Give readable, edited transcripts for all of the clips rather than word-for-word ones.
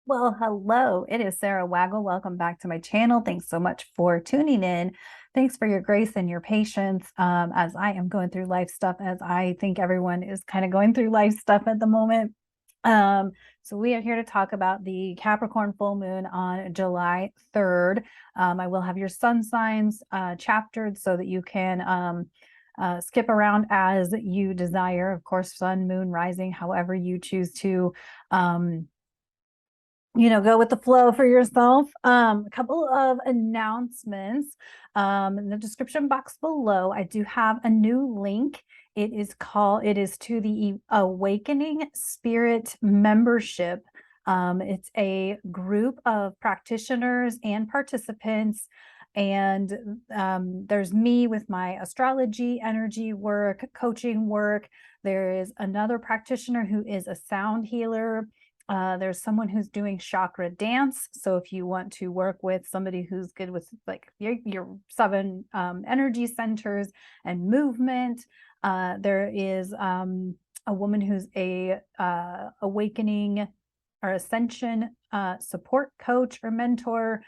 Well, hello, it is Sarah Waggle. Welcome back to my channel. Thanks so much for tuning in. Thanks for your grace and your patience as I am going through life stuff, as I think everyone is kind of going through life stuff at the moment. So we are here to talk about the Capricorn full moon on July 3rd. I will have your sun signs chaptered so that you can skip around as you desire. Of course, sun, moon, rising, however you choose to go with the flow for yourself. A couple of announcements in the description box below. I do have a new link. It is to the Awakening Spirit membership. It's a group of practitioners and participants. And there's me with my astrology, energy work, coaching work. There is another practitioner who is a sound healer. There's someone who's doing chakra dance. So if you want to work with somebody who's good with like your seven energy centers and movement, there is a woman who's a awakening or ascension support coach or mentor.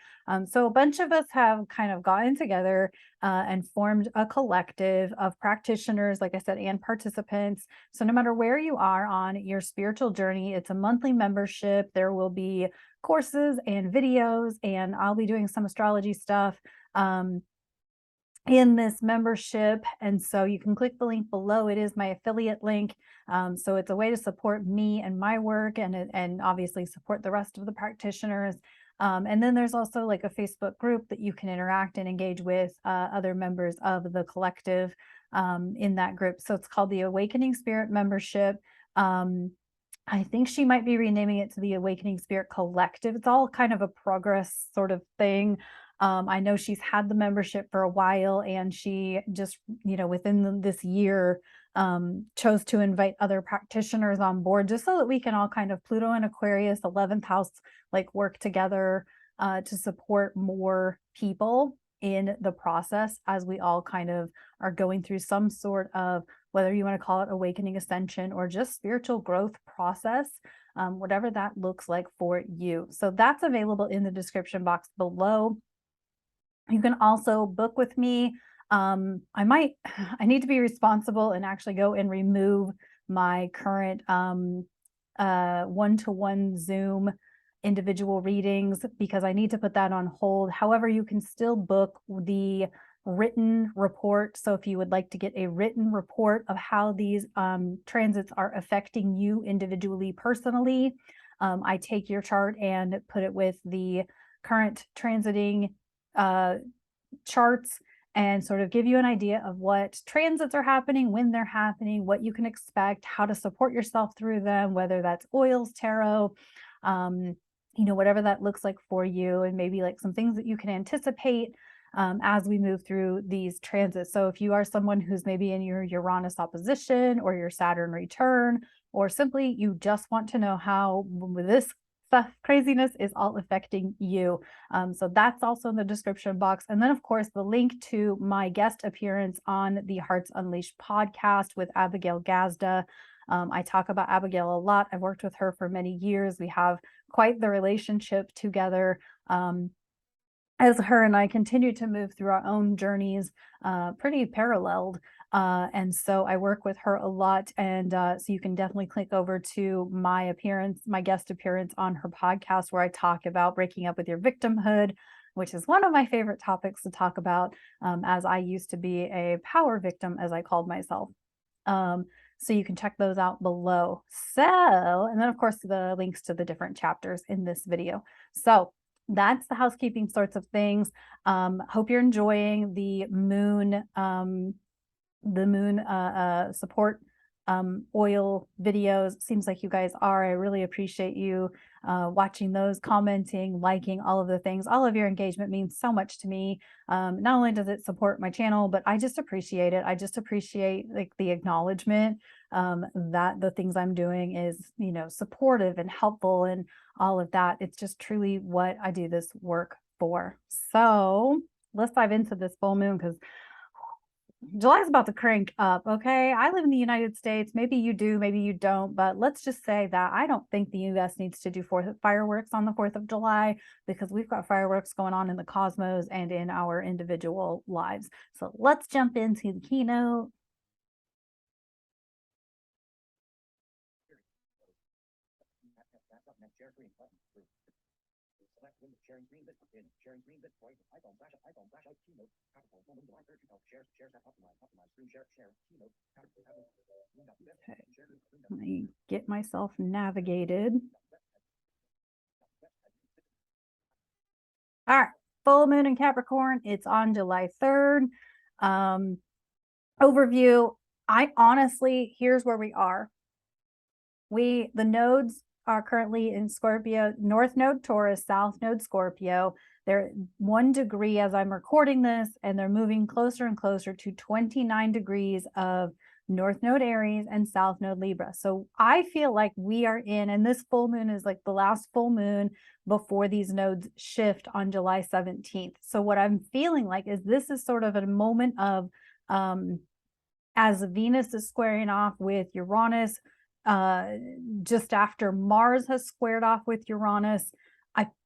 So a bunch of us have kind of gotten together and formed a collective of practitioners, like I said, and participants. So no matter where you are on your spiritual journey, it's a monthly membership. There will be courses and videos, and I'll be doing some astrology stuff in this membership. And so you can click the link below. It is my affiliate link. So it's a way to support me and my work, and obviously support the rest of the practitioners. And then there's also like a Facebook group that you can interact and engage with other members of the collective in that group. So it's called the Awakening Spirit membership. I think she might be renaming it to the Awakening Spirit Collective. It's all kind of a progress sort of thing. I know she's had the membership for a while, and she just, within this year, chose to invite other practitioners on board just so that we can all kind of Pluto and Aquarius, 11th house, like work together to support more people in the process as we all kind of are going through some sort of, whether you want to call it awakening, ascension, or just spiritual growth process, whatever that looks like for you. So that's available in the description box below. You can also book with me. I need to be responsible and actually go and remove my current one-to-one Zoom individual readings, because I need to put that on hold. However, you can still book the written report. So if you would like to get a written report of how these transits are affecting you individually, personally, I take your chart and put it with the current transiting charts and sort of give you an idea of what transits are happening, when they're happening, what you can expect, how to support yourself through them, whether that's oils, tarot, whatever that looks like for you, and maybe like some things that you can anticipate as we move through these transits. So if you are someone who's maybe in your Uranus opposition or your Saturn return, or simply you just want to know how this stuff, craziness is all affecting you. So that's also in the description box. And then, of course, the link to my guest appearance on the Hearts Unleashed podcast with Abigail Gazda. I talk about Abigail a lot. I've worked with her for many years. We have quite the relationship together. As her and I continue to move through our own journeys, pretty paralleled. And so I work with her a lot. And so you can definitely click over to my guest appearance on her podcast, where I talk about breaking up with your victimhood, which is one of my favorite topics to talk about, as I used to be a power victim, as I called myself. So you can check those out below. So, and then of course, the links to the different chapters in this video. So that's the housekeeping sorts of things. Hope you're enjoying the moon support oil videos. Seems like you guys are. I really appreciate you watching those, commenting, liking, all of the things. All of your engagement means so much to me. Not only does it support my channel, but I just appreciate it. I just appreciate like the acknowledgement that the things I'm doing is, supportive and helpful and all of that. It's just truly what I do this work for. So let's dive into this full moon, because July's about to crank up, okay? I live in the United States. Maybe you do, maybe you don't, but let's just say that I don't think the US needs to do fireworks on the 4th of July because we've got fireworks going on in the cosmos and in our individual lives. So let's jump into the keynote. Okay. Let me get myself navigated. All right, full moon in Capricorn. It's on July 3rd. Overview. I honestly, here's where we are. The nodes are currently in Scorpio, North Node Taurus, South Node Scorpio. They're 1 degree as I'm recording this, and they're moving closer and closer to 29 degrees of North Node Aries and South Node Libra. So I feel like we are in, and this full moon is like the last full moon before these nodes shift on July 17th. So what I'm feeling like is this is sort of a moment of, as Venus is squaring off with Uranus, just after Mars has squared off with Uranus,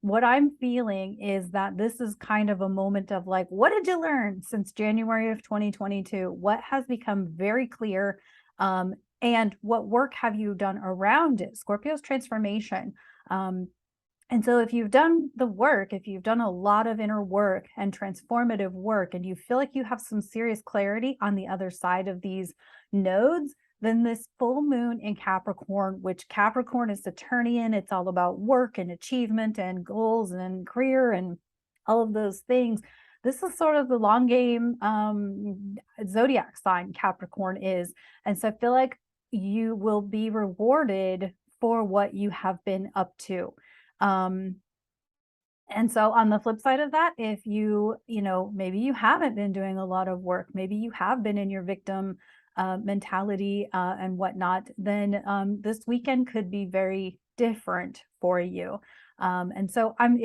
what I'm feeling is that this is kind of a moment of like, what did you learn since January of 2022? What has become very clear? And what work have you done around it? Scorpio's transformation. And so if you've done the work, if you've done a lot of inner work and transformative work, and you feel like you have some serious clarity on the other side of these nodes, then this full moon in Capricorn, which Capricorn is Saturnian, it's all about work and achievement and goals and career and all of those things. This is sort of the long game zodiac sign Capricorn is. And so I feel like you will be rewarded for what you have been up to. And so on the flip side of that, if maybe you haven't been doing a lot of work, maybe you have been in your victim mentality and whatnot, then this weekend could be very different for you. And so I'm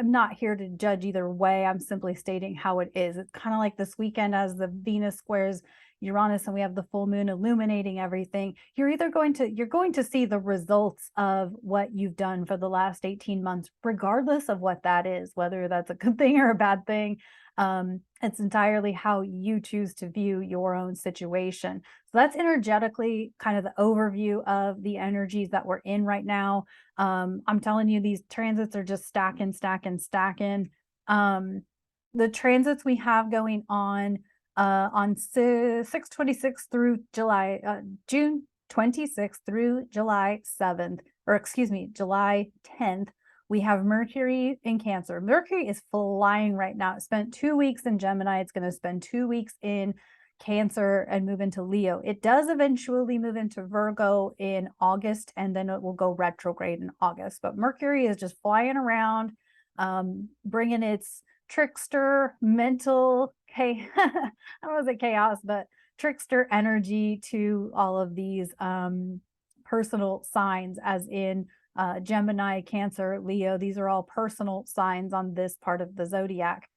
not here to judge either way. I'm simply stating how it is. It's kind of like this weekend as the Venus squares Uranus and we have the full moon illuminating everything. You're going to see the results of what you've done for the last 18 months, regardless of what that is, whether that's a good thing or a bad thing. It's entirely how you choose to view your own situation. So that's energetically kind of the overview of the energies that we're in right now. I'm telling you, these transits are just stacking. The transits we have going on 6/26 through June 26th through July 7th, or excuse me, July 10th, we have Mercury in Cancer. Mercury is flying right now. It spent 2 weeks in Gemini. It's going to spend 2 weeks in Cancer and move into Leo. It does eventually move into Virgo in August, and then it will go retrograde in August. But Mercury is just flying around, bringing its trickster, mental, I don't want to say chaos, but trickster energy to all of these personal signs, as in Gemini, Cancer, Leo. These are all personal signs on this part of the zodiac.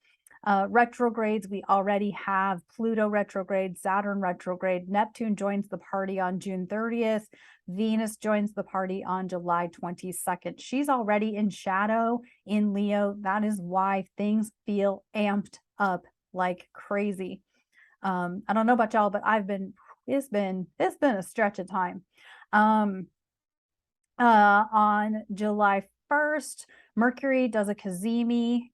Retrogrades, we already have Pluto retrograde, Saturn retrograde, Neptune joins the party on June 30th, Venus joins the party on July 22nd. She's already in shadow in Leo. That is why things feel amped up like crazy. I don't know about y'all, but it's been a stretch of time. On July 1st, Mercury does a cazimi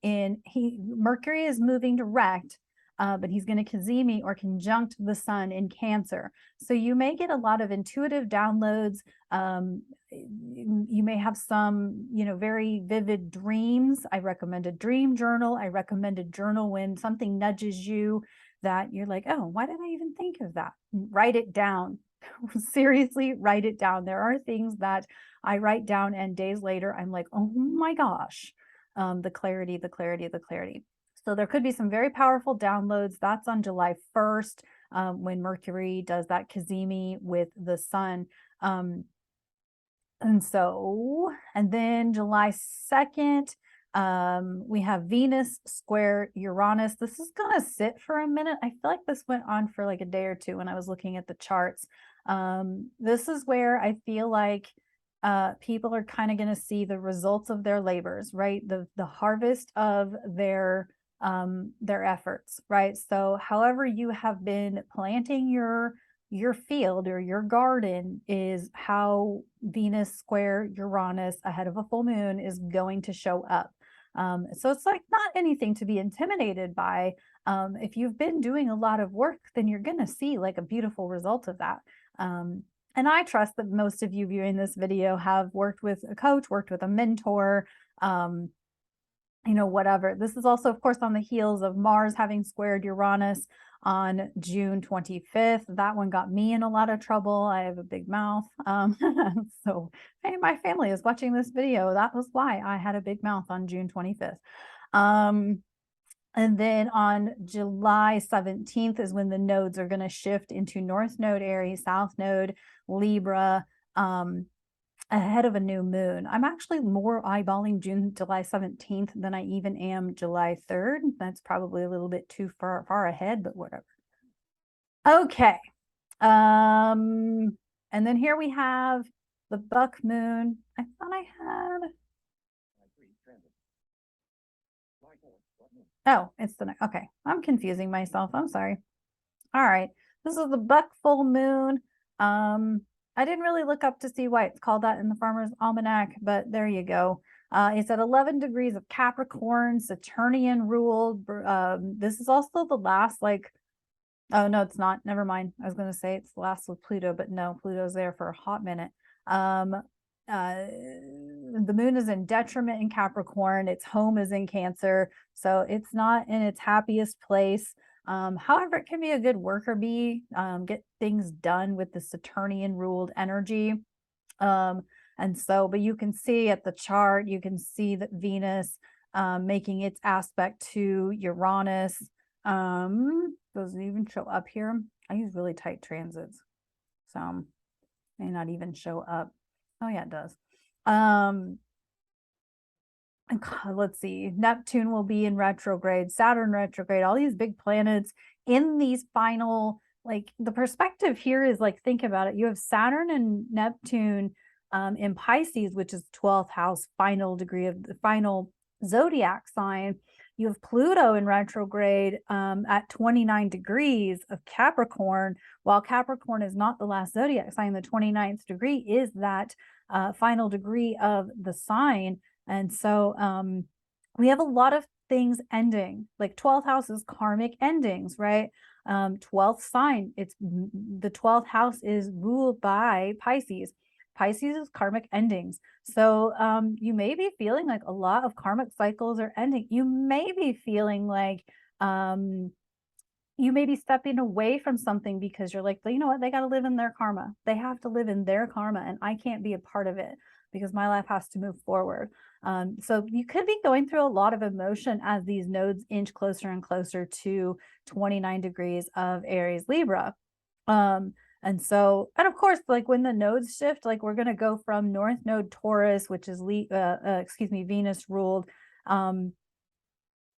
Mercury is moving direct, but he's going to cazimi or conjunct the sun in Cancer. So you may get a lot of intuitive downloads. You may have some, very vivid dreams. I recommend a dream journal. I recommend a journal when something nudges you that you're like, oh, why did I even think of that? Write it down. Seriously, write it down. There are things that I write down and days later I'm like, oh my gosh, the clarity. So there could be some very powerful downloads. That's on July 1st when Mercury does that cazimi with the sun. And then July 2nd, We have Venus square Uranus. This is going to sit for a minute. I feel like this went on for like a day or two when I was looking at the charts. This is where I feel like people are kind of going to see the results of their labors, right? The harvest of their efforts, right? So however you have been planting your field or your garden is how Venus square Uranus ahead of a full moon is going to show up. So it's like not anything to be intimidated by. If you've been doing a lot of work, then you're going to see like a beautiful result of that. And I trust that most of you viewing this video have worked with a coach, worked with a mentor, you know, whatever. This is also, of course, on the heels of Mars having squared Uranus on June 25th. That one got me in a lot of trouble. I have a big mouth. So hey, my family is watching this video. That was why I had a big mouth on June 25th. And then on July 17th is when the nodes are going to shift into North Node Aries, South Node Libra, ahead of a new moon. I'm actually more eyeballing July 17th than I even am July 3rd. That's probably a little bit too far ahead, but whatever. Okay. And then here we have the buck moon. I thought I had. Oh, it's the next. Okay. I'm confusing myself. I'm sorry. All right. This is the buck full moon. I didn't really look up to see why it's called that in the Farmer's Almanac, but there you go. It's at 11 degrees of Capricorn, Saturnian ruled. This is also the last, like, oh, no, it's not. Never mind. I was going to say it's the last with Pluto, but no, Pluto's there for a hot minute. The moon is in detriment in Capricorn. Its home is in Cancer. So it's not in its happiest place. However, it can be a good worker bee, get things done with the Saturnian ruled energy. And so, but you can see at the chart, you can see that Venus making its aspect to Uranus. Doesn't even show up here. I use really tight transits, so may not even show up. Oh yeah, it does. Let's see, Neptune will be in retrograde, Saturn retrograde, all these big planets in these final, like the perspective here is like, think about it. You have Saturn and Neptune in Pisces, which is 12th house, final degree of the final zodiac sign. You have Pluto in retrograde at 29 degrees of Capricorn. While Capricorn is not the last zodiac sign, the 29th degree is that final degree of the sign. And so we have a lot of things ending, like 12th house is karmic endings, right? 12th sign, it's the 12th house is ruled by Pisces. Pisces is karmic endings. So you may be feeling like a lot of karmic cycles are ending. You may be feeling like you may be stepping away from something because you're like, you know what, they got to live in their karma. They have to live in their karma, and I can't be a part of it because my life has to move forward. So you could be going through a lot of emotion as these nodes inch closer and closer to 29 degrees of Aries Libra. And so, and of course, like when the nodes shift, like we're going to go from North Node Taurus, which is Venus ruled. And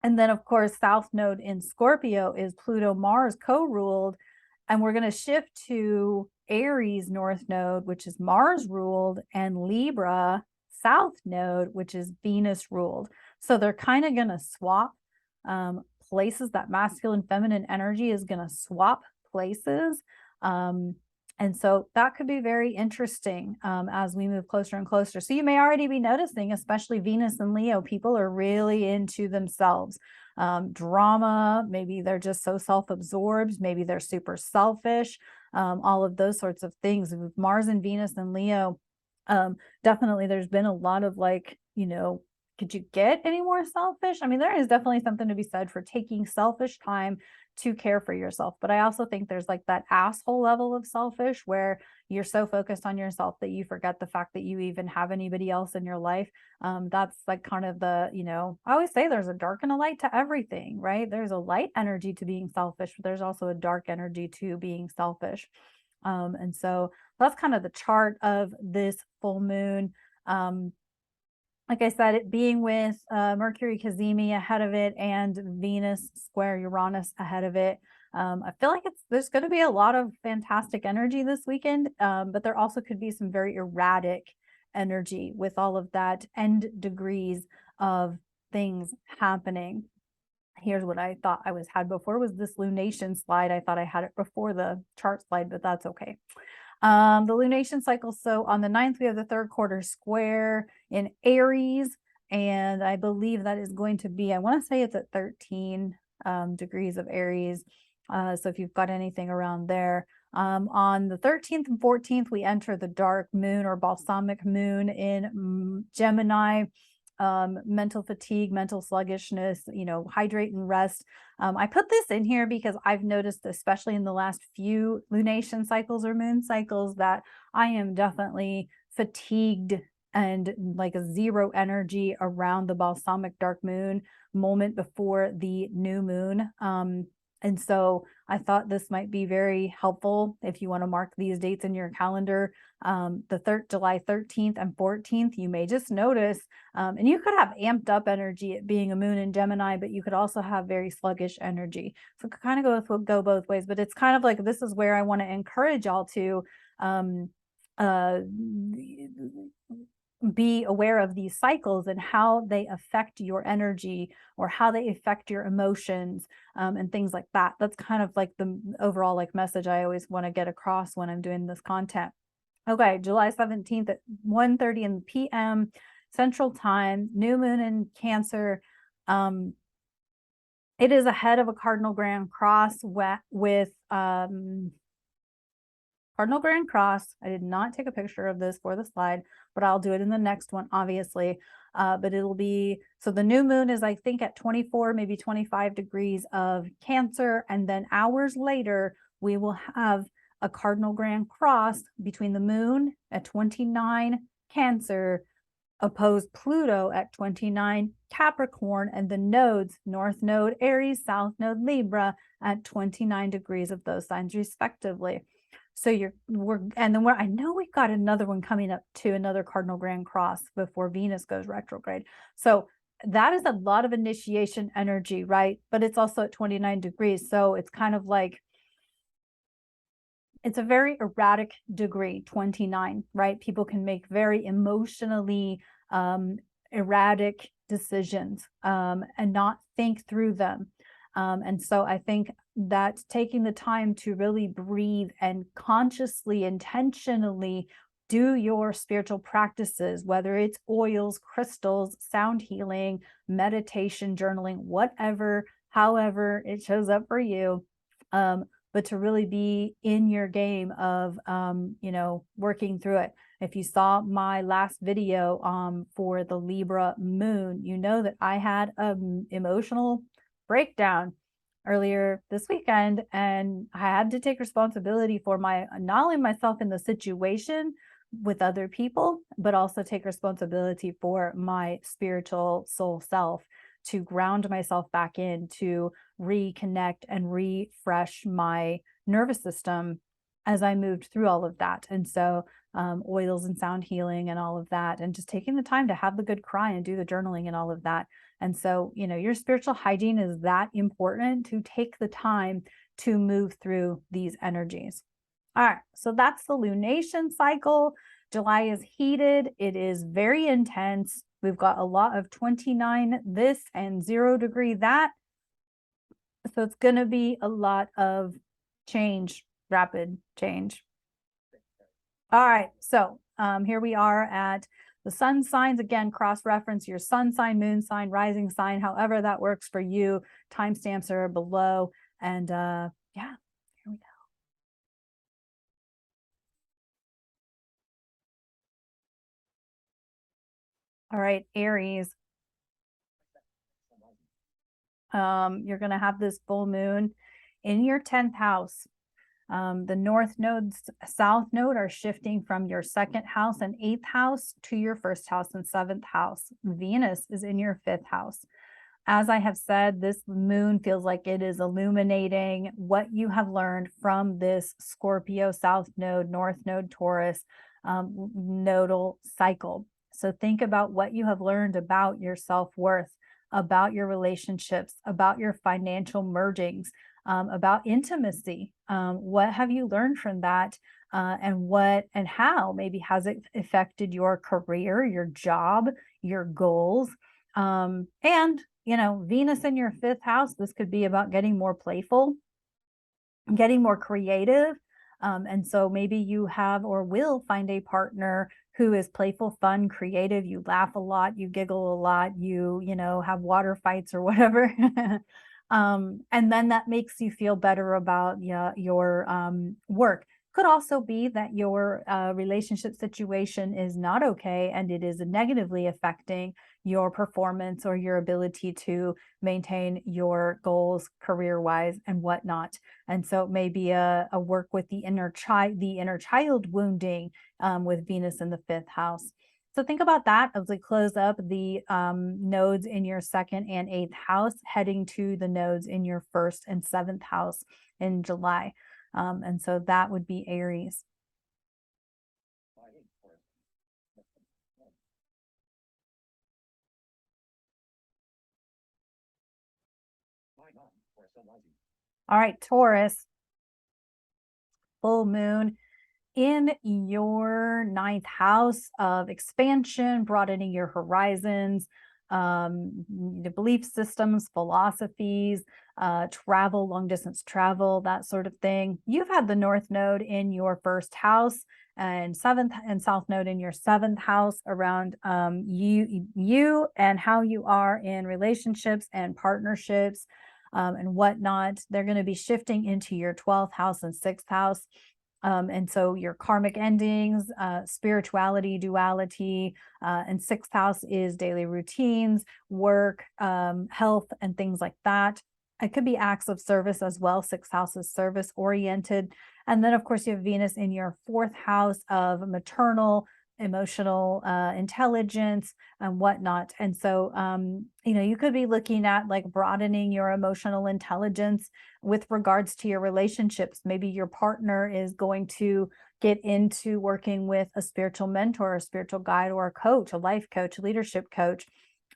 then of course, South Node in Scorpio is Pluto Mars co-ruled. And we're going to shift to Aries North Node, which is Mars ruled, and Libra South Node, which is Venus ruled. So they're kind of going to swap places. That masculine feminine energy is going to swap places. And so that could be very interesting as we move closer and closer. So you may already be noticing, especially Venus and Leo, people are really into themselves. Drama, maybe they're just so self-absorbed, maybe they're super selfish, all of those sorts of things. With Mars and Venus and Leo, definitely there's been a lot of like, you know, could you get any more selfish? I mean, there is definitely something to be said for taking selfish time to care for yourself. But I also think there's like that asshole level of selfish where you're so focused on yourself that you forget the fact that you even have anybody else in your life. That's like kind of the, you know, I always say there's a dark and a light to everything, right? There's a light energy to being selfish, but there's also a dark energy to being selfish. And so that's kind of the chart of this full moon. like I said, it being with Mercury Cazimi ahead of it and Venus square Uranus ahead of it. I feel like there's going to be a lot of fantastic energy this weekend, but there also could be some very erratic energy with all of that end degrees of things happening. Here's what I thought I had before was this lunation slide. I thought I had it before the chart slide, but that's okay. The lunation cycle. So on the 9th, we have the third quarter square in Aries. And I believe that is going to be, I want to say it's at 13 degrees of Aries. So if you've got anything around there. On the 13th and 14th, we enter the dark moon or balsamic moon in Gemini. Mental fatigue, mental sluggishness, hydrate and rest. I put this in here because I've noticed, especially in the last few lunation cycles or moon cycles, that I am definitely fatigued and like a zero energy around the balsamic dark moon moment before the new moon. And so I thought this might be very helpful if you want to mark these dates in your calendar. July 13th and 14th, you may just notice, and you could have amped up energy at being a moon in Gemini, but you could also have very sluggish energy. So it could kind of go both ways, but it's kind of like, this is where I want to encourage y'all to be aware of these cycles and how they affect your energy or how they affect your emotions, and things like that. That's kind of like the overall like message I always want to get across when I'm doing this content. Okay, July 17th at 1:30 p.m. Central Time, new moon in Cancer. It is ahead of a cardinal grand cross with Cardinal Grand Cross. I did not take a picture of this for the slide, but I'll do it in the next one, obviously. But it'll be, so the new moon is, I think, at 24, maybe 25 degrees of Cancer. And then hours later, we will have a Cardinal Grand Cross between the moon at 29 Cancer, opposed Pluto at 29 Capricorn, and the nodes, North Node Aries, South Node Libra, at 29 degrees of those signs respectively. So I know we've got another one coming up too, another Cardinal Grand Cross before Venus goes retrograde. So that is a lot of initiation energy, right? But it's also at 29 degrees. So it's kind of like, it's a very erratic degree, 29, right? People can make very emotionally erratic decisions and not think through them. And so I think that taking the time to really breathe and consciously, intentionally do your spiritual practices, whether it's oils, crystals, sound healing, meditation, journaling, whatever, however it shows up for you, but to really be in your game of, working through it. If you saw my last video for the Libra moon, you know that I had an emotional breakdown earlier this weekend, and I had to take responsibility for not only myself in the situation with other people, but also take responsibility for my spiritual soul self, to ground myself back in, to reconnect and refresh my nervous system as I moved through all of that. And so oils and sound healing and all of that, and just taking the time to have the good cry and do the journaling and all of that. And so, your spiritual hygiene is that important, to take the time to move through these energies. All right, so that's the lunation cycle. July is heated. It is very intense. We've got a lot of 29 this and 0 degree that. So it's going to be a lot of change, rapid change. All right, so here we are at the sun signs. Again, cross-reference your sun sign, moon sign, rising sign, however that works for you. Timestamps are below. And yeah, here we go. All right, Aries. You're going to have this full moon in your 10th house. The north node, south node are shifting from your 2nd house and 8th house to your 1st house and 7th house. Venus is in your 5th house. As I have said, this moon feels like it is illuminating what you have learned from this Scorpio, south node, north node, Taurus nodal cycle. So think about what you have learned about your self-worth, about your relationships, about your financial mergings, about intimacy. What have you learned from that? And what and how maybe has it affected your career, your job, your goals? And Venus in your fifth house, this could be about getting more playful, getting more creative. And so maybe you have or will find a partner who is playful, fun, creative. You laugh a lot, you giggle a lot, you have water fights or whatever. And then that makes you feel better about your work. Could also be that your relationship situation is not okay and it is negatively affecting your performance or your ability to maintain your goals career-wise and whatnot. And so it may be a work with the inner child wounding with Venus in the fifth house. So think about that as we close up the nodes in your second and eighth house, heading to the nodes in your first and seventh house in July. And so that would be Aries. All right, Taurus, full moon in your ninth house of expansion, broadening your horizons, the belief systems, philosophies, travel, long distance travel, that sort of thing. You've had the North Node in your first house and seventh and South Node in your seventh house around you and how you are in relationships and partnerships and whatnot. They're going to be shifting into your 12th house and sixth house. And so your karmic endings, spirituality, duality, and sixth house is daily routines, work, health, and things like that. It could be acts of service as well. Sixth house is service oriented. And then, of course, you have Venus in your fourth house of maternal, emotional intelligence and whatnot. And so, you could be looking at like broadening your emotional intelligence with regards to your relationships. Maybe your partner is going to get into working with a spiritual mentor, a spiritual guide, or a coach, a life coach, a leadership coach.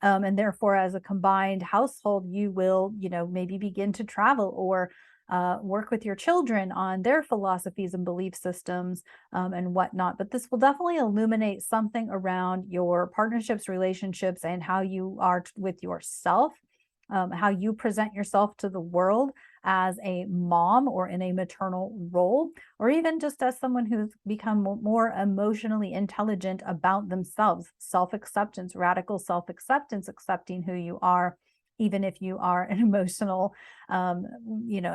And therefore, as a combined household, you will, maybe begin to travel or work with your children on their philosophies and belief systems and whatnot. But this will definitely illuminate something around your partnerships, relationships, and how you are with yourself, how you present yourself to the world as a mom or in a maternal role, or even just as someone who's become more emotionally intelligent about themselves, self-acceptance, radical self-acceptance, accepting who you are, even if you are an emotional, an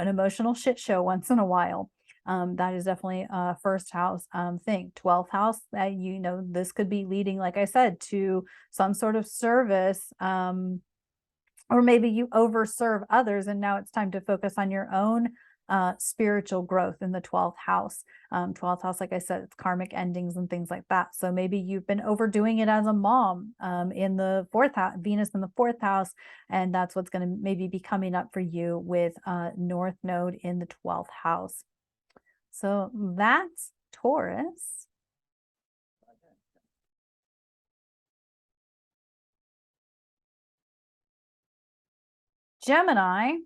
emotional shit show once in a while. That is definitely a first house thing. 12th house, this could be leading, like I said, to some sort of service, or maybe you overserve others and now it's time to focus on your own spiritual growth in the 12th house. 12th house, like I said, it's karmic endings and things like that. So maybe you've been overdoing it as a mom in the fourth house, Venus in the fourth house, and that's what's going to maybe be coming up for you with North Node in the 12th house. So that's Taurus. Gemini,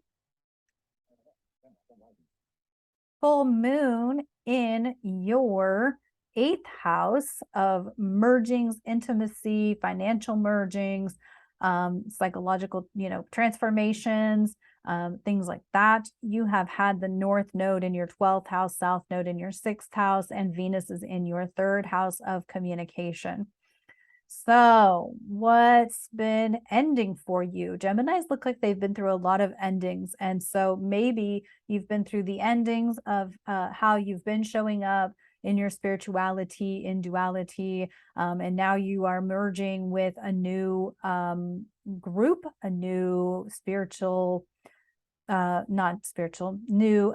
full moon in your eighth house of mergings, intimacy, financial mergings, psychological, transformations, things like that. You have had the North Node in your 12th house, South Node in your sixth house, and Venus is in your third house of communication. So what's been ending for you? Geminis look like they've been through a lot of endings. And so maybe you've been through the endings of how you've been showing up in your spirituality, in duality, and now you are merging with a new group, a new spiritual, not spiritual, new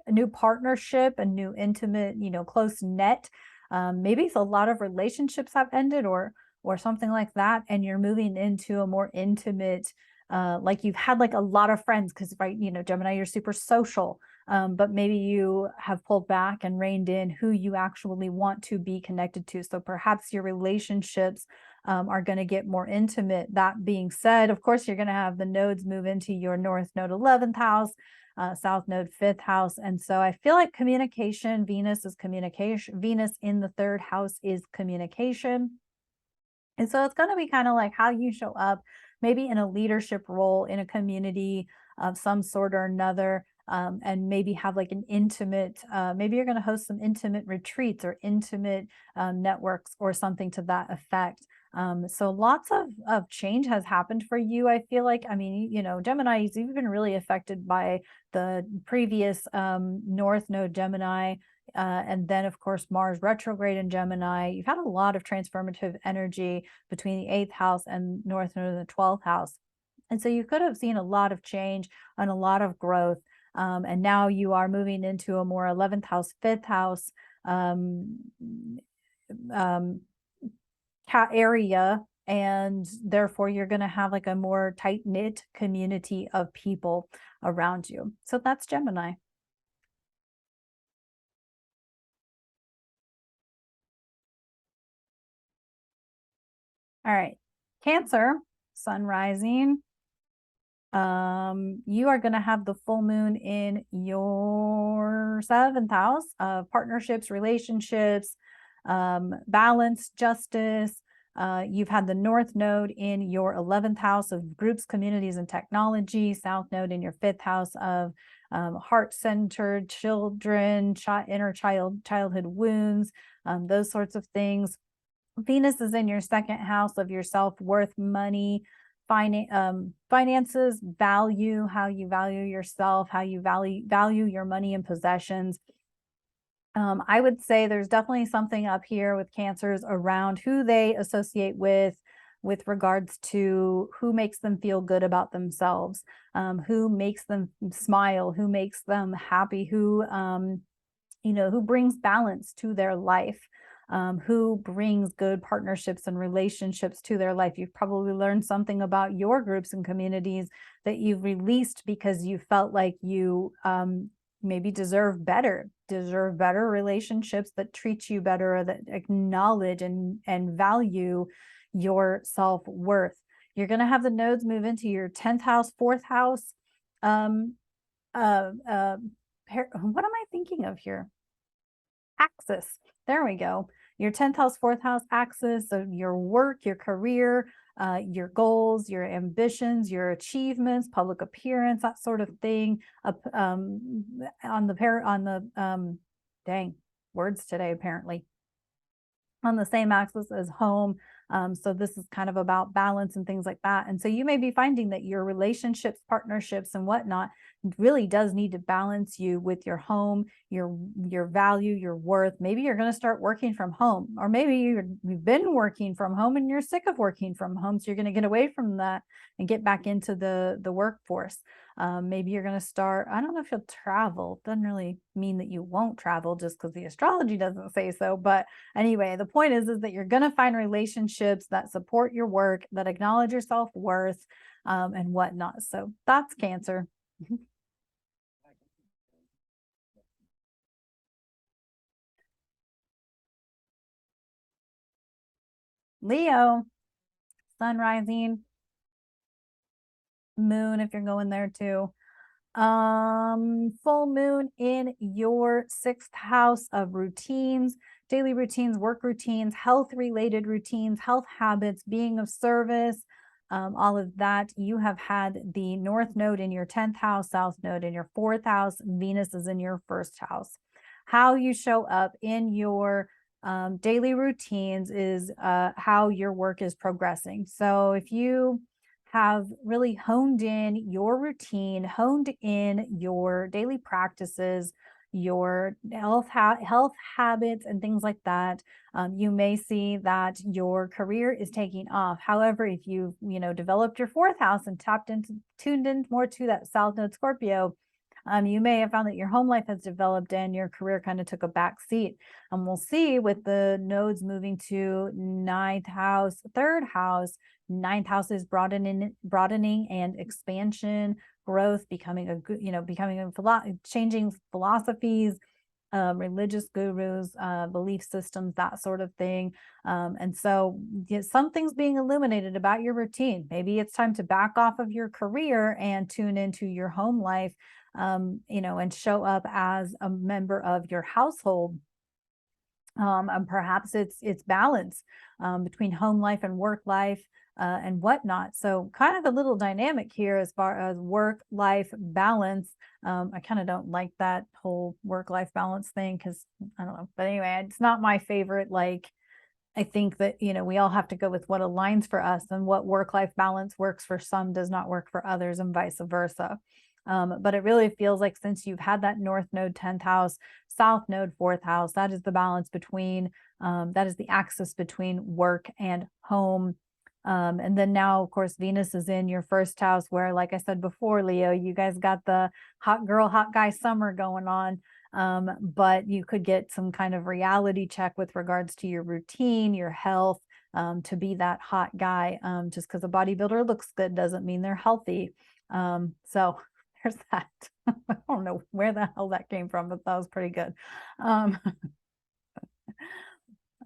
a new partnership, a new intimate, close net. Maybe it's a lot of relationships have ended or something like that, and you're moving into a more intimate, like you've had like a lot of friends because, right, Gemini, you're super social. but maybe you have pulled back and reined in who you actually want to be connected to. So perhaps your relationships are going to get more intimate. That being said, of course, you're going to have the nodes move into your North Node 11th house, South Node 5th house. And so I feel like communication, Venus is communication. Venus in the 3rd house is communication. And so it's going to be kind of like how you show up, maybe in a leadership role in a community of some sort or another, and maybe have like an intimate, maybe you're going to host some intimate retreats or intimate networks or something to that effect. So lots of change has happened for you. I feel like, I mean, you know, Gemini, you've been really affected by the previous North Node Gemini, and then, of course, Mars retrograde in Gemini. You've had a lot of transformative energy between the 8th house and North Node in the 12th house. And so you could have seen a lot of change and a lot of growth. And now you are moving into a more 11th house, 5th house area. And therefore, you're going to have like a more tight-knit community of people around you. So that's Gemini. All right, Cancer, sun rising. You are going to have the full moon in your 7th house of partnerships, relationships, balance, justice. You've had the North Node in your 11th house of groups, communities, and technology, South Node in your 5th house of heart-centered children, inner childhood wounds, those sorts of things. Venus is in your 2nd house of your self-worth, money, finances, value, how you value yourself, how you value your money and possessions. I would say there's definitely something up here with Cancers around who they associate with regards to who makes them feel good about themselves, who makes them smile, who makes them happy, who you know, who brings balance to their life, who brings good partnerships and relationships to their life. You've probably learned something about your groups and communities that you've released because you felt like you maybe deserve better relationships that treat you better, that acknowledge and value your self-worth. You're going to have the nodes move into your 10th house, 4th house. What am I thinking of here? Axis. There we go. Your 10th house, 4th house axis, so your work, your career, your goals, your ambitions, your achievements, public appearance, that sort of thing. On the dang words today, apparently. On the same axis as home. So this is kind of about balance and things like that. And so you may be finding that your relationships, partnerships, and whatnot really does need to balance you with your home, your value, your worth. Maybe you're going to start working from home, or maybe you've been working from home and you're sick of working from home. So you're going to get away from that and get back into the workforce. Maybe you're going to start, I don't know if you'll travel. Doesn't really mean that you won't travel just because the astrology doesn't say so. But anyway, the point is that you're going to find relationships that support your work, that acknowledge your self-worth, and whatnot. So that's Cancer. Leo, sun rising, moon, if you're going there too. Full moon in your 6th house of routines, daily routines, work routines, health related routines, health habits, being of service, all of that. You have had the North Node in your 10th house, South Node in your 4th house, Venus is in your 1st house. How you show up in your daily routines is how your work is progressing. So if you have really honed in your routine, honed in your daily practices, your health habits and things like that, you may see that your career is taking off. However, if you've developed your 4th house and tuned in more to that South Node Scorpio, you may have found that your home life has developed and your career kind of took a back seat. And we'll see with the nodes moving to 9th house, 3rd house. 9th house is broadening and expansion, growth, becoming a good, changing philosophies, religious gurus, belief systems, that sort of thing. And so something's being illuminated about your routine. Maybe it's time to back off of your career and tune into your home life, and show up as a member of your household. And perhaps it's balance between home life and work life and whatnot. So kind of a little dynamic here as far as work-life balance. I kind of don't like that whole work-life balance thing because I don't know. But anyway, it's not my favorite. Like, I think that, we all have to go with what aligns for us, and what work-life balance works for some does not work for others, and vice versa. But it really feels like, since you've had that North Node 10th house, South Node 4th house, that is the balance between, that is the axis between work and home. And then now, of course, Venus is in your first house, where, like I said before, Leo, you guys got the hot girl, hot guy summer going on. But you could get some kind of reality check with regards to your routine, your health, to be that hot guy. Just because a bodybuilder looks good doesn't mean they're healthy. So there's that. I don't know where the hell that came from, but that was pretty good.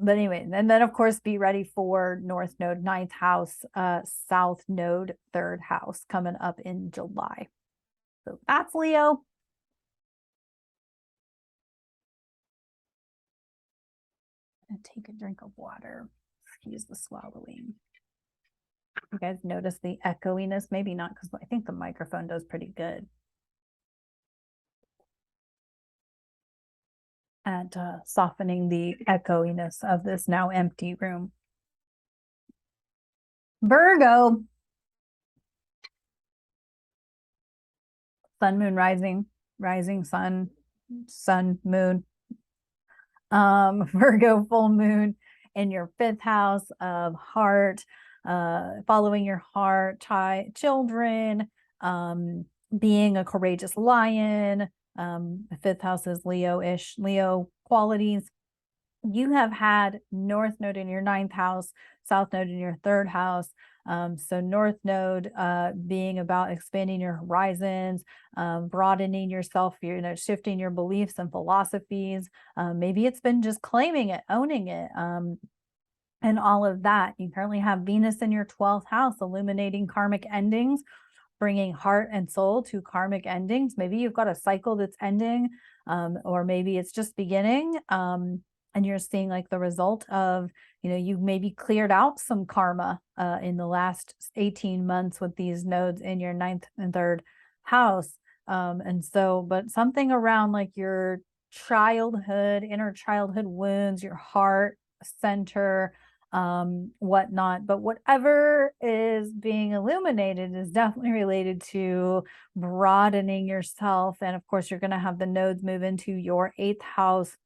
But anyway, and then of course, be ready for North Node 9th house, South Node 3rd house coming up in July. So that's Leo. And take a drink of water. Excuse the swallowing. You guys notice the echoiness? Maybe not, because I think the microphone does pretty good at softening the echoiness of this now empty room. Virgo. Sun, moon, rising sun, moon. Virgo full moon in your 5th house of heart, following your heart, children, being a courageous lion. The 5th house is Leo-ish, Leo qualities. You have had North Node in your 9th house, South Node in your 3rd house. So North Node being about expanding your horizons, broadening yourself, shifting your beliefs and philosophies. Maybe it's been just claiming it, owning it, and all of that. You currently have Venus in your 12th house, illuminating karmic endings, bringing heart and soul to karmic endings. Maybe you've got a cycle that's ending, or maybe it's just beginning. And you're seeing like the result of, you maybe cleared out some karma in the last 18 months with these nodes in your 9th and 3rd house. And so, but something around like your childhood, inner childhood wounds, your heart center, whatnot. But whatever is being illuminated is definitely related to broadening yourself. And of course, you're going to have the nodes move into your 8th house,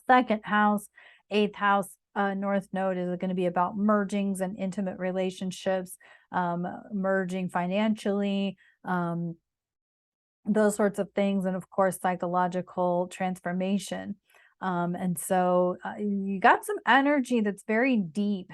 2nd house. 8th house North Node is going to be about mergings and intimate relationships, merging financially, those sorts of things, and of course psychological transformation. And so you got some energy that's very deep,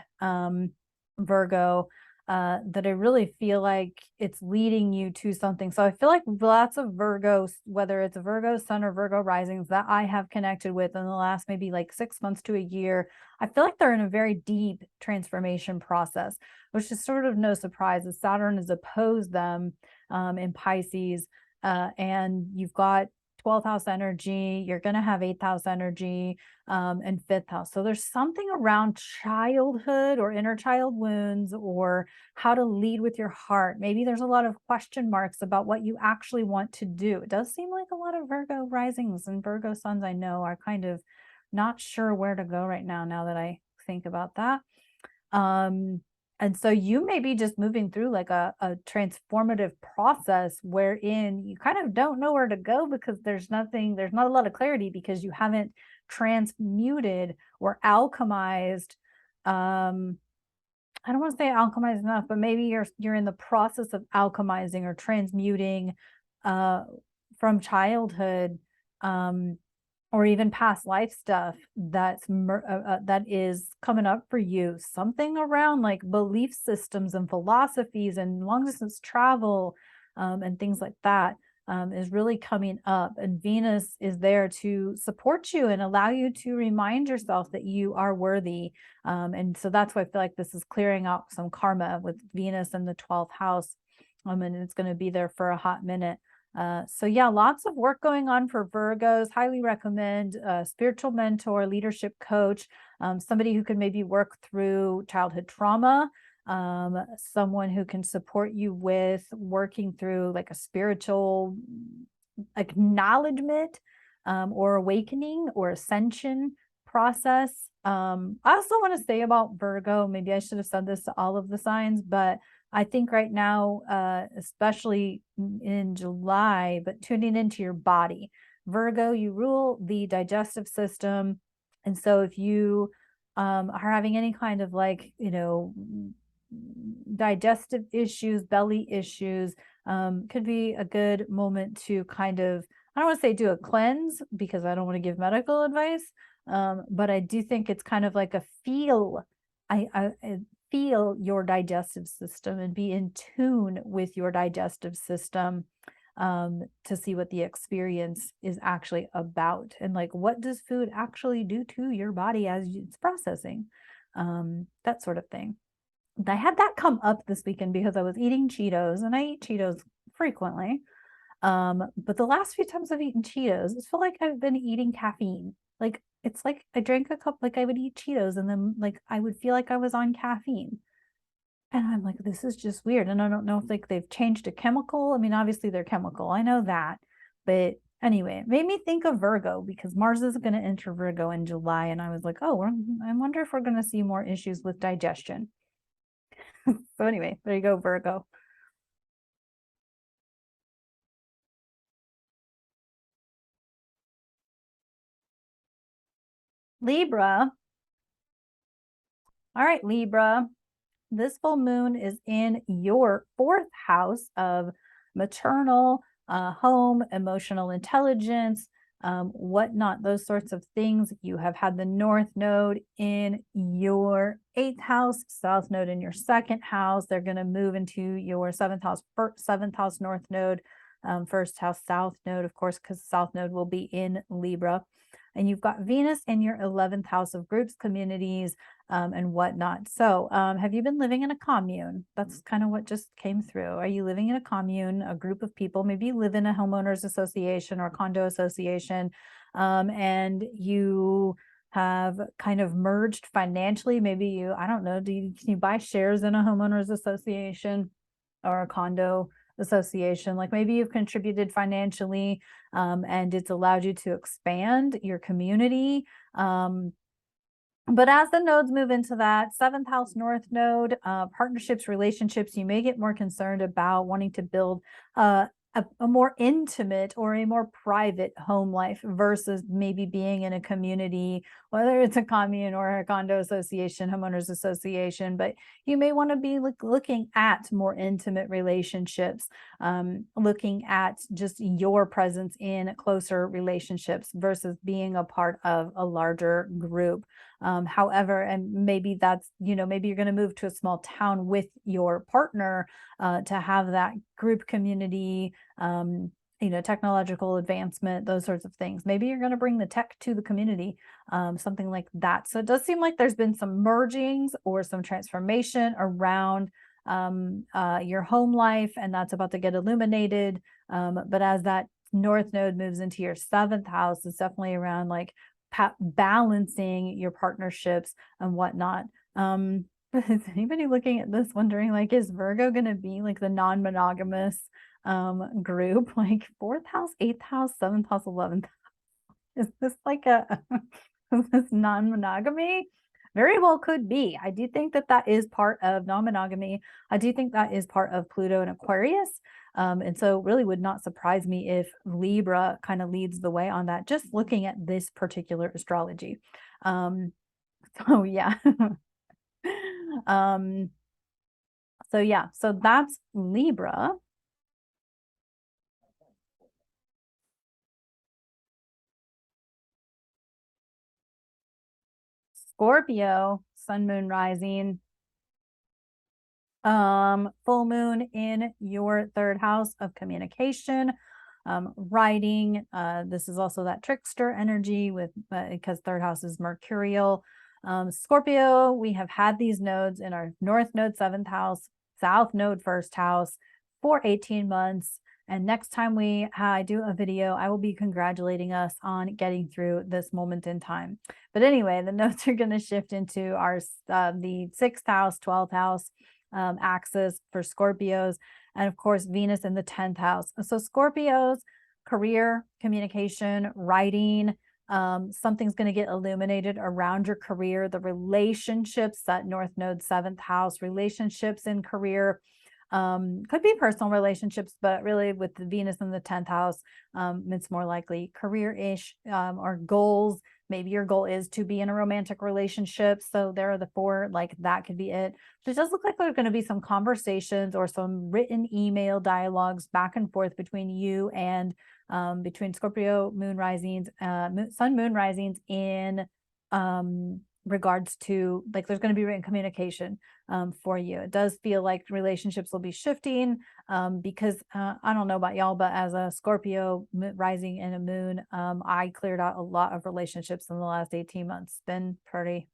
Virgo, that I really feel like it's leading you to something. So I feel like lots of Virgos, whether it's a Virgo sun or Virgo risings that I have connected with in the last maybe like 6 months to a year, I feel like they're in a very deep transformation process, which is sort of no surprise as Saturn has opposed them in Pisces. And you've got 12th house energy, you're going to have 8th house energy, and 5th house. So there's something around childhood or inner child wounds, or how to lead with your heart. Maybe there's a lot of question marks about what you actually want to do. It does seem like a lot of Virgo risings and Virgo suns I know are kind of not sure where to go right now that I think about that. And so you may be just moving through like a transformative process wherein you kind of don't know where to go because there's not a lot of clarity because you haven't transmuted or alchemized. I don't want to say alchemized enough, but maybe you're in the process of alchemizing or transmuting from childhood, or even past life stuff that is coming up for you. Something around like belief systems and philosophies and long distance travel, and things like that is really coming up. And Venus is there to support you and allow you to remind yourself that you are worthy. And so that's why I feel like this is clearing out some karma with Venus in the 12th house. And it's going to be there for a hot minute. So yeah, lots of work going on for Virgos. Highly recommend a spiritual mentor, leadership coach, somebody who can maybe work through childhood trauma, someone who can support you with working through like a spiritual acknowledgement, or awakening or ascension process. I also want to say about Virgo, maybe I should have said this to all of the signs, but I think right now, especially in July, but tuning into your body. Virgo, you rule the digestive system. And so if you are having any kind of like, digestive issues, belly issues, could be a good moment to kind of, I don't want to say do a cleanse because I don't want to give medical advice, but I do think it's kind of like a feel. I feel your digestive system and be in tune with your digestive system, to see what the experience is actually about and like what does food actually do to your body as it's processing, that sort of thing. I had that come up this weekend because I was eating Cheetos and I eat Cheetos frequently. But the last few times I've eaten Cheetos, I feel like I've been eating caffeine. Like it's like I drank a cup, like I would eat Cheetos and then like I would feel like I was on caffeine. And I'm like, this is just weird. And I don't know if like they've changed a chemical. I mean, obviously they're chemical. I know that. But anyway, it made me think of Virgo because Mars is going to enter Virgo in July. And I was like, oh, I wonder if we're going to see more issues with digestion. So anyway, there you go, Virgo. Libra. All right, Libra. This full moon is in your fourth house of maternal, home, emotional intelligence, whatnot, those sorts of things. You have had the North Node in your eighth house, South Node in your second house. They're going to move into your seventh house North Node, first house South Node, of course, because South Node will be in Libra. And you've got Venus in your 11th house of groups, communities, and whatnot. So have you been living in a commune? That's kind of what just came through. Are you living in a commune, a group of people? Maybe you live in a homeowners association or condo association, and you have kind of merged financially. Maybe you, I don't know, can you buy shares in a homeowners association or a condo association? Like maybe you've contributed financially, and it's allowed you to expand your community. But as the nodes move into that seventh house North Node, partnerships, relationships, you may get more concerned about wanting to build a more intimate or a more private home life versus maybe being in a community, whether it's a commune or a condo association, homeowners association. But you may want to be looking at more intimate relationships, looking at just your presence in closer relationships versus being a part of a larger group. However, and maybe that's, maybe you're going to move to a small town with your partner, to have that group community, technological advancement, those sorts of things. Maybe you're going to bring the tech to the community, something like that. So it does seem like there's been some mergings or some transformation around your home life, and that's about to get illuminated. But as that North Node moves into your seventh house, it's definitely around like balancing your partnerships and whatnot. Is anybody looking at this wondering, like, is Virgo going to be like the non-monogamous group, like fourth house, eighth house, seventh house, 11th? Is this like is this non-monogamy? Very well could be. I do think that that is part of non-monogamy. I do think that is part of Pluto and Aquarius. And so really would not surprise me if Libra kind of leads the way on that, just looking at this particular astrology. So yeah. um, so yeah, so that's Libra. Scorpio, sun, moon, rising. Full moon in your third house of communication, writing. This is also that trickster energy with because third house is mercurial. Scorpio, we have had these nodes in our north node, seventh house, south node, first house for 18 months. And next time I do a video, I will be congratulating us on getting through this moment in time. But anyway, the nodes are going to shift into our the sixth house, 12th house axis for Scorpios, and of course, Venus in the 10th house. So Scorpios, career, communication, writing, something's going to get illuminated around your career, the relationships, that North Node, 7th house, relationships in career. Could be personal relationships, but really with the Venus in the 10th house, it's more likely career-ish or goals. Maybe your goal is to be in a romantic relationship. So there are the four, like that could be it. So it does look like there's going to be some conversations or some written email dialogues back and forth between you and between Scorpio moon risings, sun moon risings in regards to, like, there's going to be written communication for you. It does feel like relationships will be shifting because I don't know about y'all, but as a Scorpio rising and a moon, I cleared out a lot of relationships in the last 18 months. It's been pretty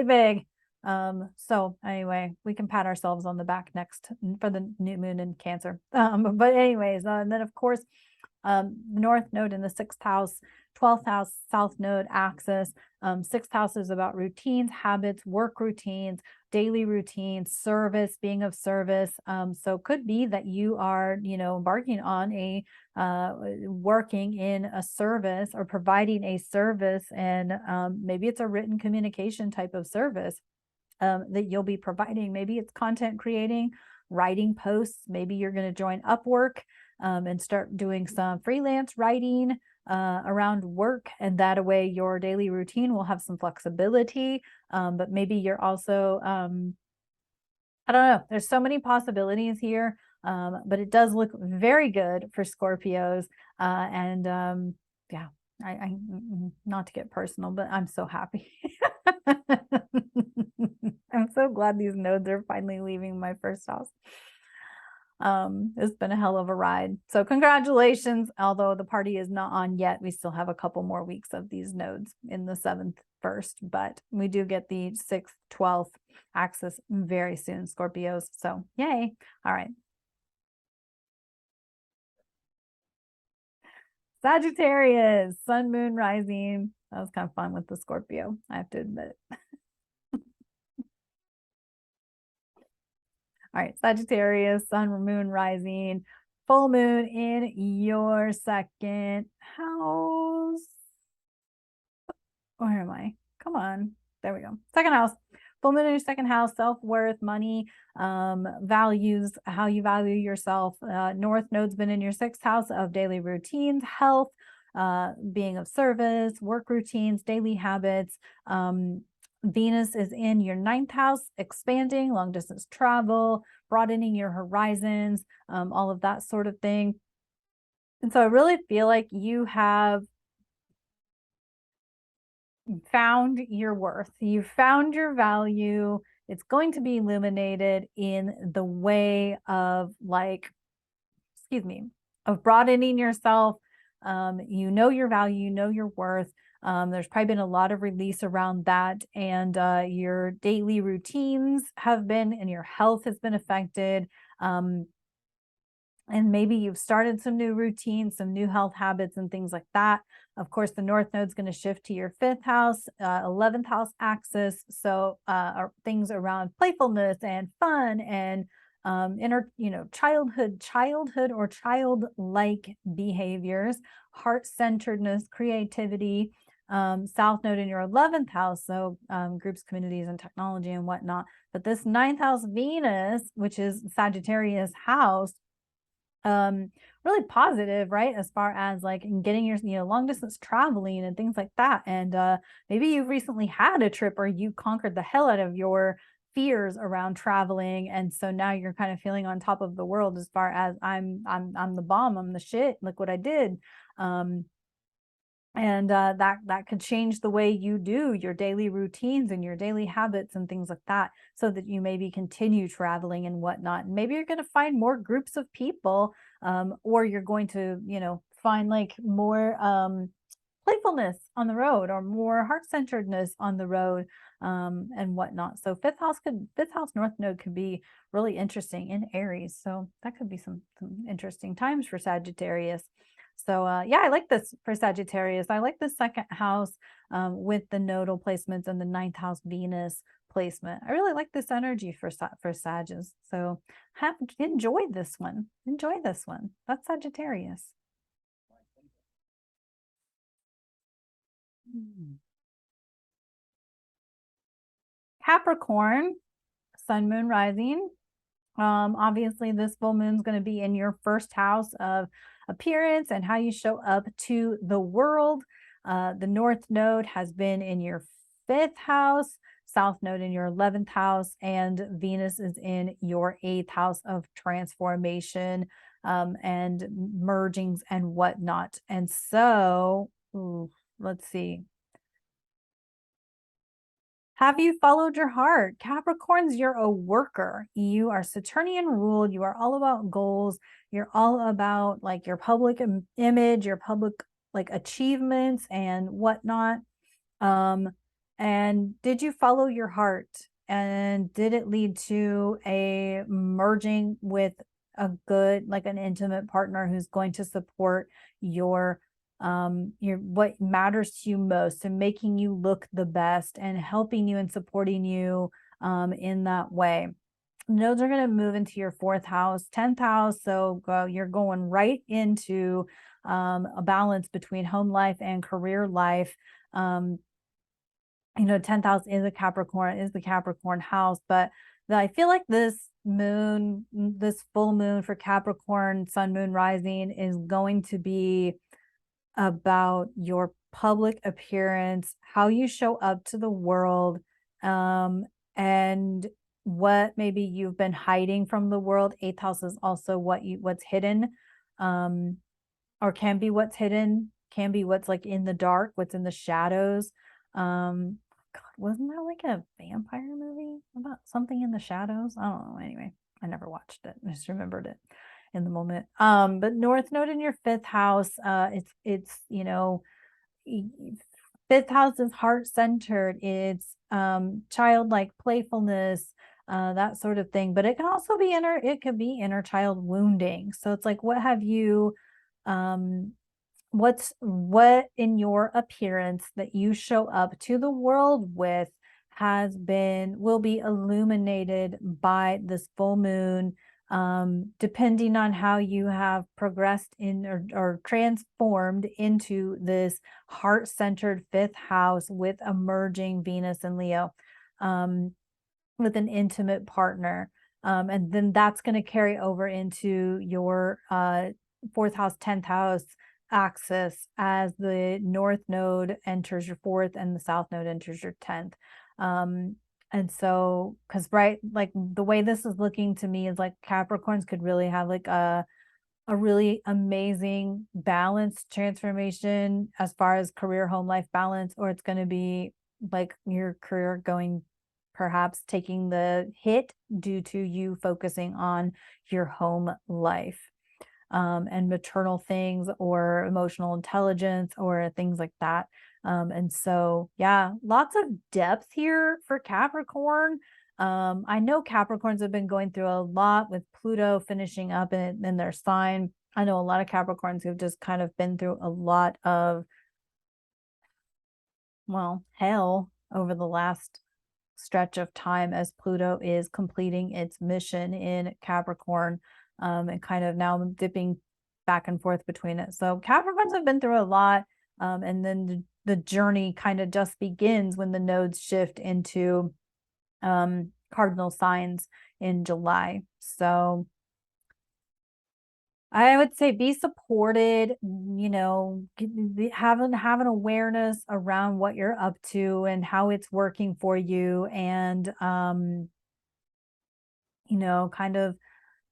big. So anyway, we can pat ourselves on the back next for the new moon in Cancer. But anyways, and then of course, North Node in the 6th house, 12th house, South Node axis. 6th house is about routines, habits, work routines, daily routines, service, being of service. So could be that you are, embarking on a working in a service or providing a service, and maybe it's a written communication type of service that you'll be providing. Maybe it's content creating, writing posts. Maybe you're going to join Upwork and start doing some freelance writing around work, and that way your daily routine will have some flexibility. But maybe you're also, I don't know, there's so many possibilities here, but it does look very good for Scorpios. And yeah, I not to get personal, but I'm so happy. I'm so glad these nodes are finally leaving my first house. It's been a hell of a ride. So congratulations. Although the party is not on yet, we still have a couple more weeks of these nodes in the 7th first, but we do get the 6th, 12th axis very soon, Scorpios. So yay. All right. Sagittarius, sun, moon, rising. That was kind of fun with the Scorpio, I have to admit. All right, Sagittarius, sun, moon, rising, full moon in your second house. Where am I? Come on. There we go. Second house. Full moon in your second house, self-worth, money, values, how you value yourself. North node's been in your 6th house of daily routines, health, being of service, work routines, daily habits. Venus is in your 9th house, expanding, long distance travel, broadening your horizons, all of that sort of thing. And so I really feel like you have found your worth. You found your value. It's going to be illuminated in the way of, like, of broadening yourself. You know your value, you know your worth. There's probably been a lot of release around that, and your daily routines have been, and your health has been affected. And maybe you've started some new routines, some new health habits and things like that. Of course, the North Node is going to shift to your 5th house, 11th house axis. So things around playfulness and fun and inner, childhood or childlike behaviors, heart-centeredness, creativity. South Node in your 11th house, so groups, communities, and technology and whatnot. But this 9th house Venus, which is Sagittarius house, really positive, right, as far as like getting your long distance traveling and things like that. And maybe you've recently had a trip or you conquered the hell out of your fears around traveling, and so now you're kind of feeling on top of the world as far as I'm the bomb, I'm the shit, look what I did. And that could change the way you do your daily routines and your daily habits and things like that, so that you maybe continue traveling and whatnot. And maybe you're going to find more groups of people, or you're going to, find like more playfulness on the road, or more heart-centeredness on the road, and whatnot. So fifth house north node could be really interesting in Aries. So that could be some interesting times for Sagittarius. So yeah, I like this for Sagittarius. I like the second house, with the nodal placements and the ninth house Venus placement. I really like this energy for Sagittarius. So enjoy this one. Enjoy this one. That's Sagittarius. Capricorn, sun, moon, rising. Obviously, this full moon is going to be in your first house of appearance and how you show up to the world. The North Node has been in your fifth house, South Node in your 11th house, and Venus is in your eighth house of transformation, and mergings and whatnot. And so, let's see. Have you followed your heart? Capricorns, you're a worker. You are Saturnian ruled. You are all about goals. You're all about like your public image, your public like achievements and whatnot. And did you follow your heart? And did it lead to a merging with a good, like an intimate partner who's going to support your what matters to you most, and making you look the best and helping you and supporting you in that way? Nodes are going to move into your fourth house, 10th house. So you're going right into a balance between home life and career life. 10th house is the Capricorn house, but I feel like this full moon for Capricorn, sun, moon, rising, is going to be about your public appearance, how you show up to the world, and what maybe you've been hiding from the world. Eighth house is also what's hidden, or can be what's hidden, can be what's like in the dark, what's in the shadows. God, wasn't that like a vampire movie about something in the shadows? I don't know. Anyway, I never watched it. I just remembered it in the moment. But North Node in your fifth house, it's fifth house is heart-centered. It's childlike playfulness, that sort of thing. But it can also be inner child wounding. So it's like, what have you what in your appearance that you show up to the world with will be illuminated by this full moon, depending on how you have progressed in or transformed into this heart-centered fifth house with emerging Venus and Leo, with an intimate partner. And then that's going to carry over into your fourth house, 10th house axis, as the North Node enters your fourth and the South Node enters your 10th. And so, because like the way this is looking to me is like Capricorns could really have like a really amazing balanced transformation as far as career home life balance, or it's going to be like your career going, perhaps taking the hit due to you focusing on your home life, and maternal things or emotional intelligence or things like that. And so, yeah, lots of depth here for Capricorn. I know Capricorns have been going through a lot with Pluto finishing up in their sign. I know a lot of Capricorns who've just kind of been through a lot of, well, hell over the last stretch of time as Pluto is completing its mission in Capricorn, and kind of now dipping back and forth between it. So Capricorns have been through a lot, and then the journey kind of just begins when the nodes shift into cardinal signs in July. So I would say be supported, have an awareness around what you're up to and how it's working for you, and kind of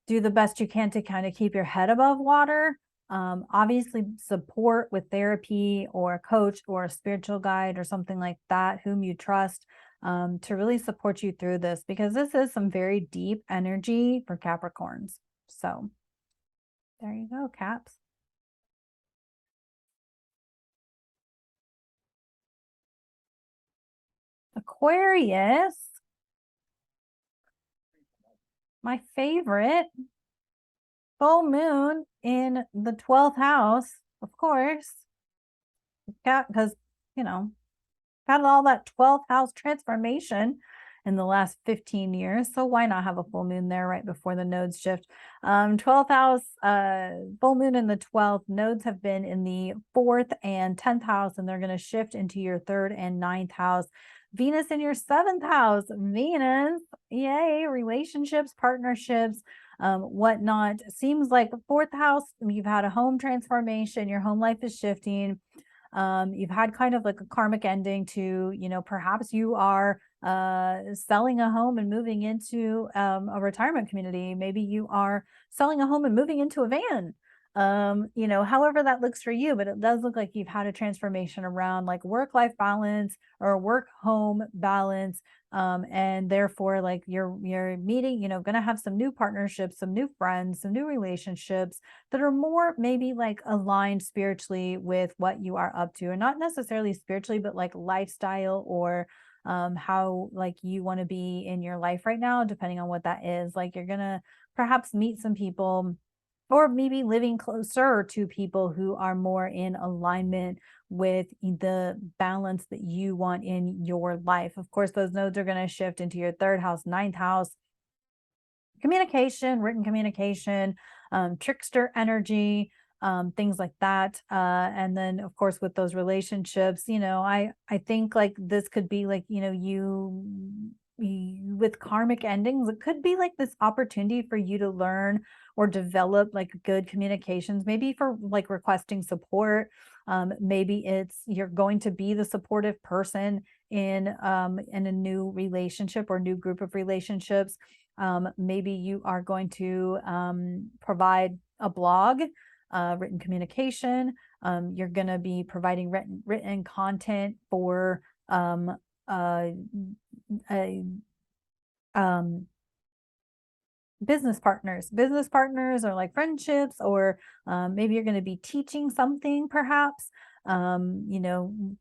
do the best you can to kind of keep your head above water. Obviously support with therapy or a coach or a spiritual guide or something like that, whom you trust, to really support you through this, because this is some very deep energy for Capricorns. So there you go, Caps. Aquarius, my favorite, full moon in the 12th house, of course. Because, you know, had all that 12th house transformation in the last 15 years. So why not have a full moon there right before the nodes shift? 12th house, full moon in the 12th. Nodes have been in the 4th and 10th house, and they're going to shift into your 3rd and 9th house. Venus in your 7th house. Venus, yay, relationships, partnerships, whatnot. Seems like 4th house, you've had a home transformation, your home life is shifting. You've had kind of like a karmic ending to, perhaps you are selling a home and moving into a retirement community. Maybe you are selling a home and moving into a van. However that looks for you, but it does look like you've had a transformation around like work-life balance or work-home balance. And therefore, like you're meeting, gonna have some new partnerships, some new friends, some new relationships that are more maybe like aligned spiritually with what you are up to, and not necessarily spiritually, but like lifestyle or how like you want to be in your life right now, depending on what that is. Like you're gonna perhaps meet some people, or maybe living closer to people who are more in alignment with the balance that you want in your life. Of course, those nodes are going to shift into your 3rd house, 9th house, communication, written communication, trickster energy, things like that. And then of course, with those relationships, I think like this could be like, you with karmic endings, it could be like this opportunity for you to learn or develop like good communications, maybe for like requesting support. Maybe it's you're going to be the supportive person in a new relationship or new group of relationships. Maybe you are going to provide a blog, written communication. You're going to be providing written content for uh, a business partners or like friendships, or maybe you're going to be teaching something, perhaps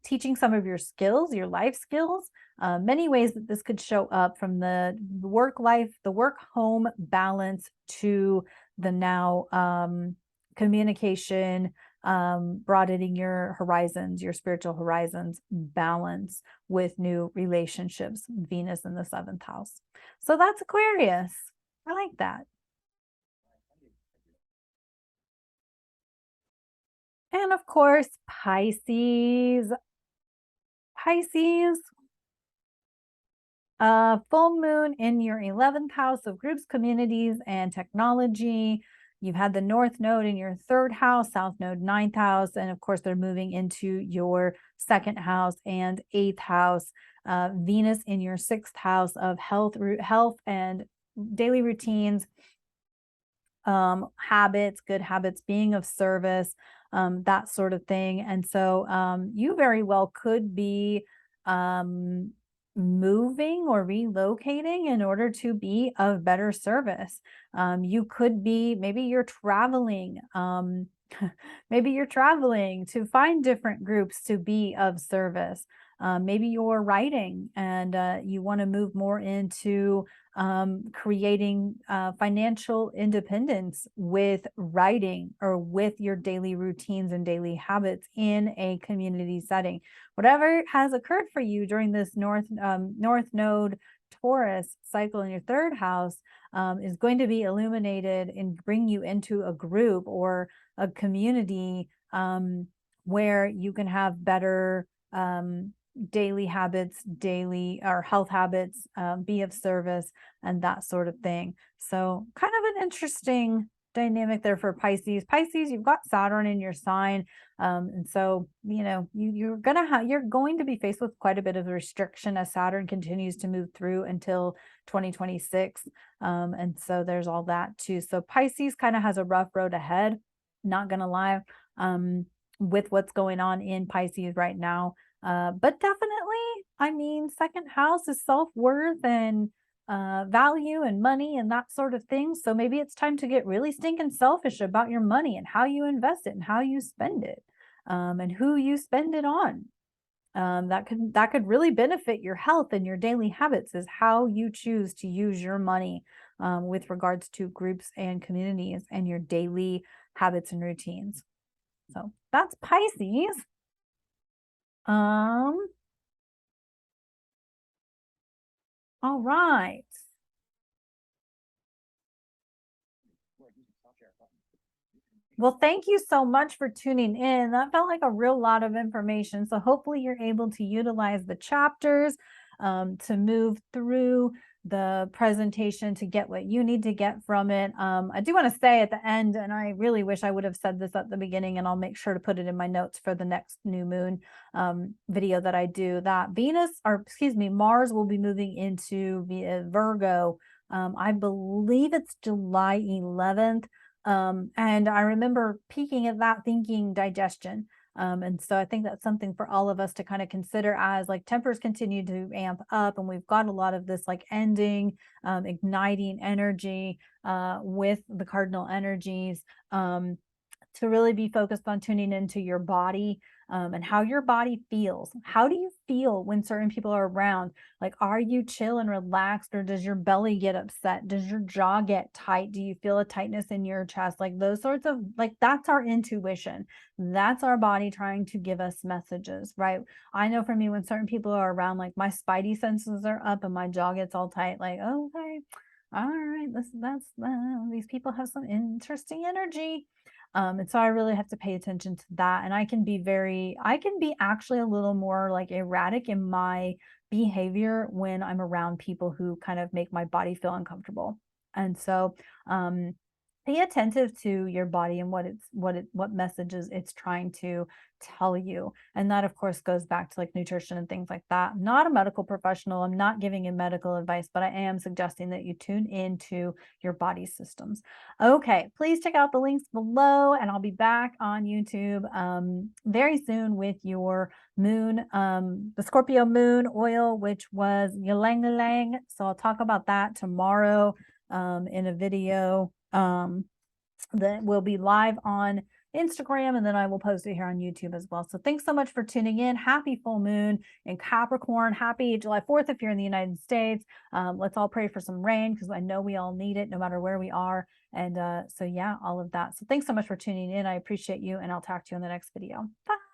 teaching some of your skills, your life skills. Many ways that this could show up, from the work life, the work home balance, to the now communication, broadening your horizons, your spiritual horizons, balance with new relationships. Venus in the 7th house. So that's Aquarius. I like that. And of course, Pisces. Pisces, full moon in your 11th house of groups, communities, and technology. You've had the North Node in your 3rd house, South Node 9th house, and of course, they're moving into your 2nd house and 8th house. Venus in your 6th house of health and daily routines, habits, good habits, being of service, that sort of thing. And so you very well could be moving or relocating in order to be of better service. You could be, maybe you're traveling. Maybe you're traveling to find different groups to be of service. Maybe you're writing and you want to move more into creating financial independence with writing, or with your daily routines and daily habits in a community setting. Whatever has occurred for you during this North Node Taurus cycle in your 3rd house is going to be illuminated and bring you into a group or a community where you can have better daily habits, daily or health habits, be of service, and that sort of thing. So kind of an interesting dynamic there for Pisces. Pisces, you've got Saturn in your sign. And so, you're going to be faced with quite a bit of restriction as Saturn continues to move through until 2026. And so there's all that too. So Pisces kind of has a rough road ahead. not gonna lie, with what's going on in Pisces right now. But definitely, I mean, second house is self-worth and value and money and that sort of thing. So maybe it's time to get really stinking selfish about your money and how you invest it and how you spend it, and who you spend it on. That could really benefit your health and your daily habits, is how you choose to use your money, with regards to groups and communities and your daily habits and routines. So that's Pisces. All right. Well, thank you so much for tuning in. That felt like a real lot of information. So hopefully you're able to utilize the chapters, to move through the presentation to get what you need to get from it. I do want to say at the end, and I really wish I would have said this at the beginning, and I'll make sure to put it in my notes for the next new moon video that I do, that Mars will be moving into Virgo. I believe it's July 11th. And I remember peeking at that thinking digestion. And so I think that's something for all of us to kind of consider, as like tempers continue to amp up and we've got a lot of this like ending, igniting energy with the cardinal energies, to really be focused on tuning into your body, and how your body feels. How do you feel when certain people are around? Like, are you chill and relaxed, or does your belly get upset? Does your jaw get tight? Do you feel a tightness in your chest? Like those sorts of, like, that's our intuition. That's our body trying to give us messages, right? I know for me, when certain people are around, like my spidey senses are up and my jaw gets all tight, like, oh, okay, all right, these people have some interesting energy. And so I really have to pay attention to that. And I can be actually a little more like erratic in my behavior when I'm around people who kind of make my body feel uncomfortable. And so, be attentive to your body and what messages it's trying to tell you. And that of course goes back to like nutrition and things like that. I'm not a medical professional. I'm not giving you medical advice, but I am suggesting that you tune into your body systems. Okay, please check out the links below, and I'll be back on YouTube very soon with your moon, the Scorpio moon oil, which was ylang ylang. So I'll talk about that tomorrow in a video that will be live on Instagram, and then I will post it here on YouTube as well. So thanks so much for tuning in. Happy full moon in Capricorn. Happy July 4th if you're in the United States. Let's all pray for some rain, because I know we all need it no matter where we are. And so yeah, all of that. So thanks so much for tuning in. I appreciate you, and I'll talk to you in the next video. Bye.